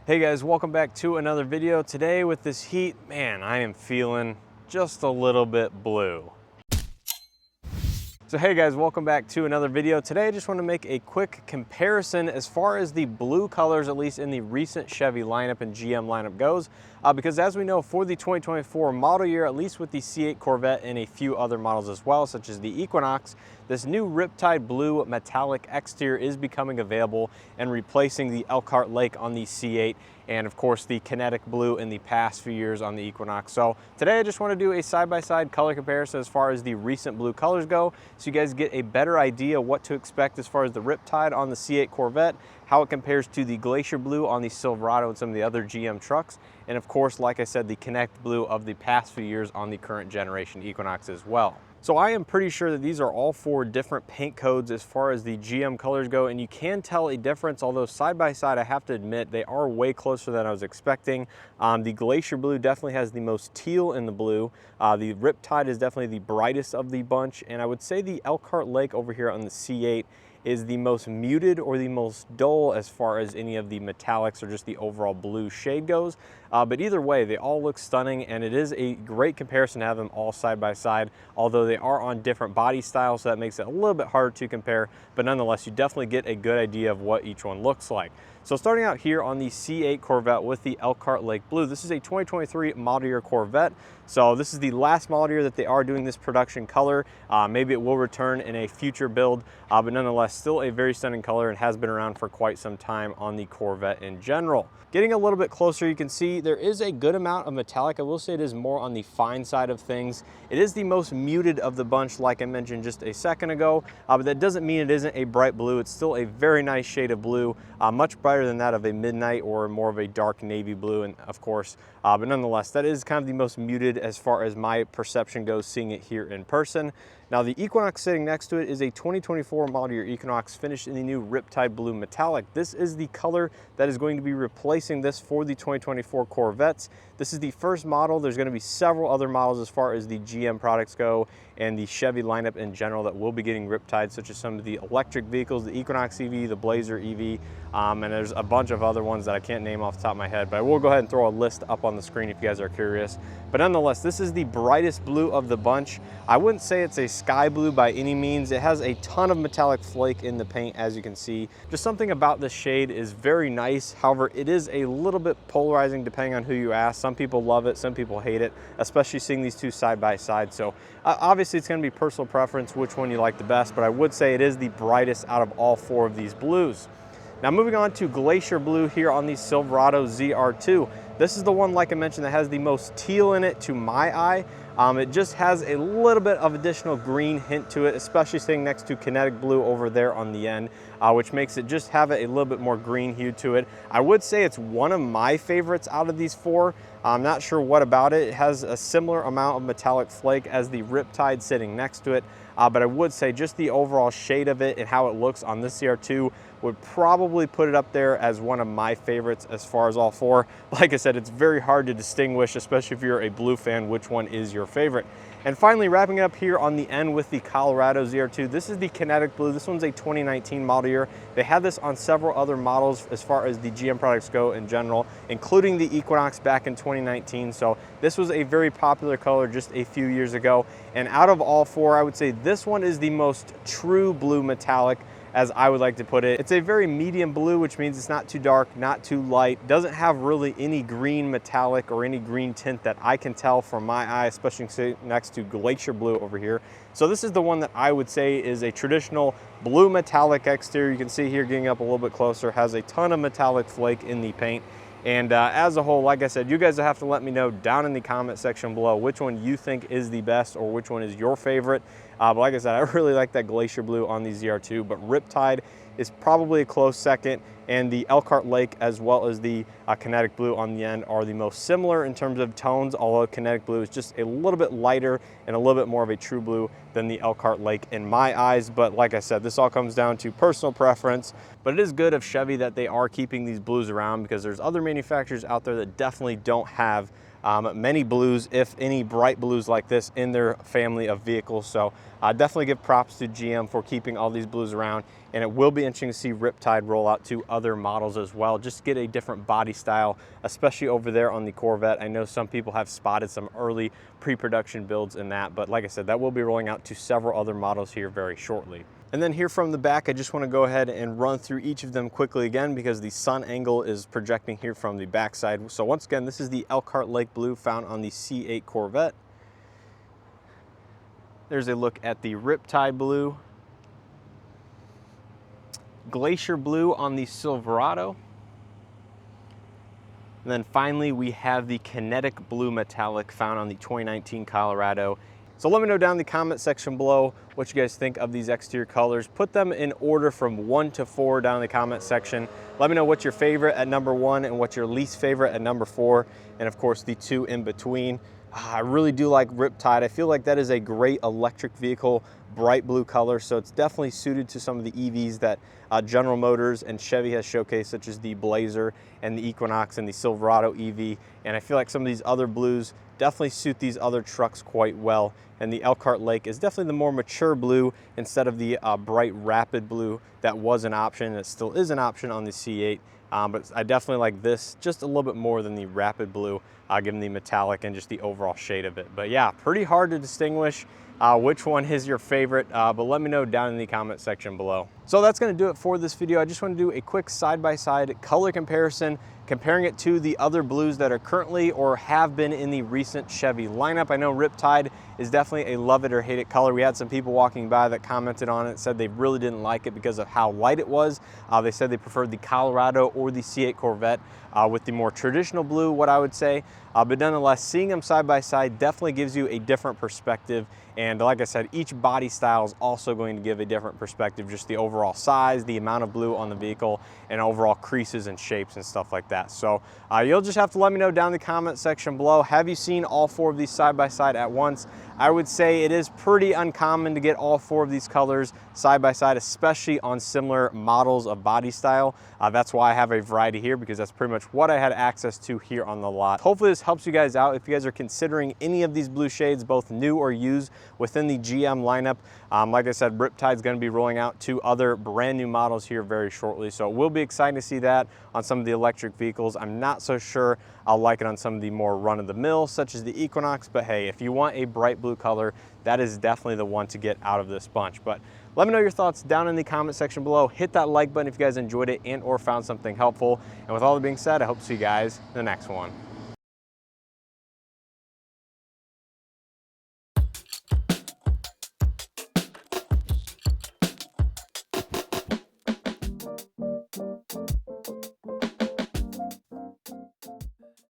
Hey guys, welcome back to another video. Today with this heat, man, I am feeling just a little bit blue. So hey guys, welcome back to another video. Today I just want to make a quick comparison as far as the blue colors, at least in the recent Chevy lineup and GM lineup goes. Because as we know, for the 2024 model year, at least with the C8 Corvette and a few other models as well, such as the Equinox, this new Riptide blue metallic exterior is becoming available and replacing the Elkhart Lake on the C8 and of course the Kinetic blue in the past few years on the Equinox. So today I just want to do a side-by-side color comparison as far as the recent blue colors go, so you guys get a better idea what to expect as far as the Riptide on the C8 Corvette, how it compares to the Glacier blue on the Silverado and some of the other GM trucks, and of course, like I said, the Kinetic blue of the past few years on the current generation Equinox as well. So I am pretty sure that these are all four different paint codes as far as the GM colors go, and you can tell a difference, although side by side, I have to admit, they are way closer than I was expecting. The Glacier blue definitely has the most teal in the blue. The Riptide is definitely the brightest of the bunch, and I would say the Elkhart Lake over here on the C8 is the most muted or the most dull as far as any of the metallics or just the overall blue shade goes. But either way, they all look stunning, and it is a great comparison to have them all side by side, although they are on different body styles, so that makes it a little bit harder to compare, but nonetheless, you definitely get a good idea of what each one looks like. So starting out here on the C8 Corvette with the Elkhart Lake Blue, this is a 2023 model year Corvette. So this is the last model year that they are doing this production color. Maybe it will return in a future build, but nonetheless, still a very stunning color and has been around for quite some time on the Corvette in general. Getting a little bit closer, you can see there is a good amount of metallic. I will say it is more on the fine side of things. It is the most muted of the bunch, like I mentioned just a second ago, but that doesn't mean it isn't a bright blue. It's still a very nice shade of blue, much brighter than that of a midnight or more of a dark navy blue, and of course, but nonetheless, that is kind of the most muted as far as my perception goes, seeing it here in person. Now the Equinox sitting next to it is a 2024 model year Equinox finished in the new Riptide Blue Metallic. This is the color that is going to be replacing this for the 2024 Corvettes. This is the first model. There's going to be several other models as far as the GM products go and the Chevy lineup in general that will be getting Riptide, such as some of the electric vehicles, the Equinox EV, the Blazer EV, and there's a bunch of other ones that I can't name off the top of my head, but I will go ahead and throw a list up on the screen if you guys are curious. But nonetheless, this is the brightest blue of the bunch. I wouldn't say it's a sky blue by any means. It has a ton of metallic flake in the paint, as you can see. Just something about this shade is very nice. However, it is a little bit polarizing depending on who you ask. Some people love it, some people hate it, especially seeing these two side by side. So obviously it's going to be personal preference which one you like the best, but I would say it is the brightest out of all four of these blues. Now moving on to Glacier Blue here on the Silverado ZR2. This is the one, like I mentioned, that has the most teal in it to my eye. It just has a little bit of additional green hint to it, especially sitting next to Kinetic Blue over there on the end, which makes it just have a little bit more green hue to it. I would say it's one of my favorites out of these four. I'm not sure what about it. It has a similar amount of metallic flake as the Riptide sitting next to it, but I would say just the overall shade of it and how it looks on this CR2 would probably put it up there as one of my favorites as far as all four. Like I said, it's very hard to distinguish, especially if you're a blue fan, which one is your favorite. And finally, wrapping it up here on the end with the Colorado ZR2, this is the Kinetic Blue. This one's a 2019 model year. They had this on several other models as far as the GM products go in general, including the Equinox back in 2019. So this was a very popular color just a few years ago. And out of all four, I would say this one is the most true blue metallic, as I would like to put it. It's a very medium blue, which means it's not too dark, not too light, doesn't have really any green metallic or any green tint that I can tell from my eye, especially next to Glacier Blue over here. So this is the one that I would say is a traditional blue metallic exterior. You can see here, getting up a little bit closer, has a ton of metallic flake in the paint. And as a whole, like I said, you guys will have to let me know down in the comment section below which one you think is the best or which one is your favorite. But like I said, I really like that Glacier Blue on the ZR2, but Riptide is probably a close second, and the Elkhart Lake as well as the Kinetic Blue on the end are the most similar in terms of tones, although Kinetic Blue is just a little bit lighter and a little bit more of a true blue than the Elkhart Lake in my eyes. But like I said, this all comes down to personal preference, but it is good of Chevy that they are keeping these blues around, because there's other manufacturers out there that definitely don't have many blues, if any, bright blues like this in their family of vehicles. So definitely give props to GM for keeping all these blues around, and it will be interesting to see Riptide roll out to other models as well, just to get a different body style, especially over there on the Corvette. I know some people have spotted some early pre-production builds in that, but like I said, that will be rolling out to several other models here very shortly. And then here from the back, I just want to go ahead and run through each of them quickly again because the sun angle is projecting here from the back side. So once again, this is the Elkhart Lake Blue found on the C8 Corvette. There's a look at the Riptide Blue. Glacier Blue on the Silverado. And then finally, we have the Kinetic Blue Metallic found on the 2019 Colorado. So let me know down in the comment section below what you guys think of these exterior colors. Put them in order from 1 to 4 down in the comment section. Let me know what's your favorite at number 1 and what's your least favorite at number 4. And of course, the 2 in between. I really do like Riptide. I feel like that is a great electric vehicle, bright blue color. So it's definitely suited to some of the EVs that General Motors and Chevy has showcased, such as the Blazer and the Equinox and the Silverado EV. And I feel like some of these other blues definitely suit these other trucks quite well. And the Elkhart Lake is definitely the more mature blue instead of the bright rapid blue that was an option, that still is an option on the C8. But I definitely like this just a little bit more than the rapid blue, given the metallic and just the overall shade of it. But yeah, pretty hard to distinguish which one is your favorite, but let me know down in the comment section below. So that's going to do it for this video. I just want to do a quick side-by-side color comparison, comparing it to the other blues that are currently or have been in the recent Chevy lineup. I know Riptide is definitely a love it or hate it color. We had some people walking by that commented on it, said they really didn't like it because of how light it was. They said they preferred the Colorado or the C8 Corvette with the more traditional blue, what I would say. But nonetheless, seeing them side by side definitely gives you a different perspective. And like I said, each body style is also going to give a different perspective, just the overall size, the amount of blue on the vehicle, and overall creases and shapes and stuff like that. So you'll just have to let me know down in the comment section below. Have you seen all 4 of these side by side at once? I would say it is pretty uncommon to get all 4 of these colors side by side, especially on similar models of body style. That's why I have a variety here, because that's pretty much what I had access to here on the lot. Hopefully this helps you guys out if you guys are considering any of these blue shades, both new or used within the GM lineup. Like I said, Riptide's going to be rolling out 2 other brand new models here very shortly, so it will be exciting to see that on some of the electric vehicles. I'm not so sure I'll like it on some of the more run-of-the-mill, such as the Equinox, but hey, if you want a bright blue color, that is definitely the one to get out of this bunch. But let me know your thoughts down in the comment section below. Hit that like button if you guys enjoyed it and or found something helpful. And with all that being said, I hope to see you guys in the next one.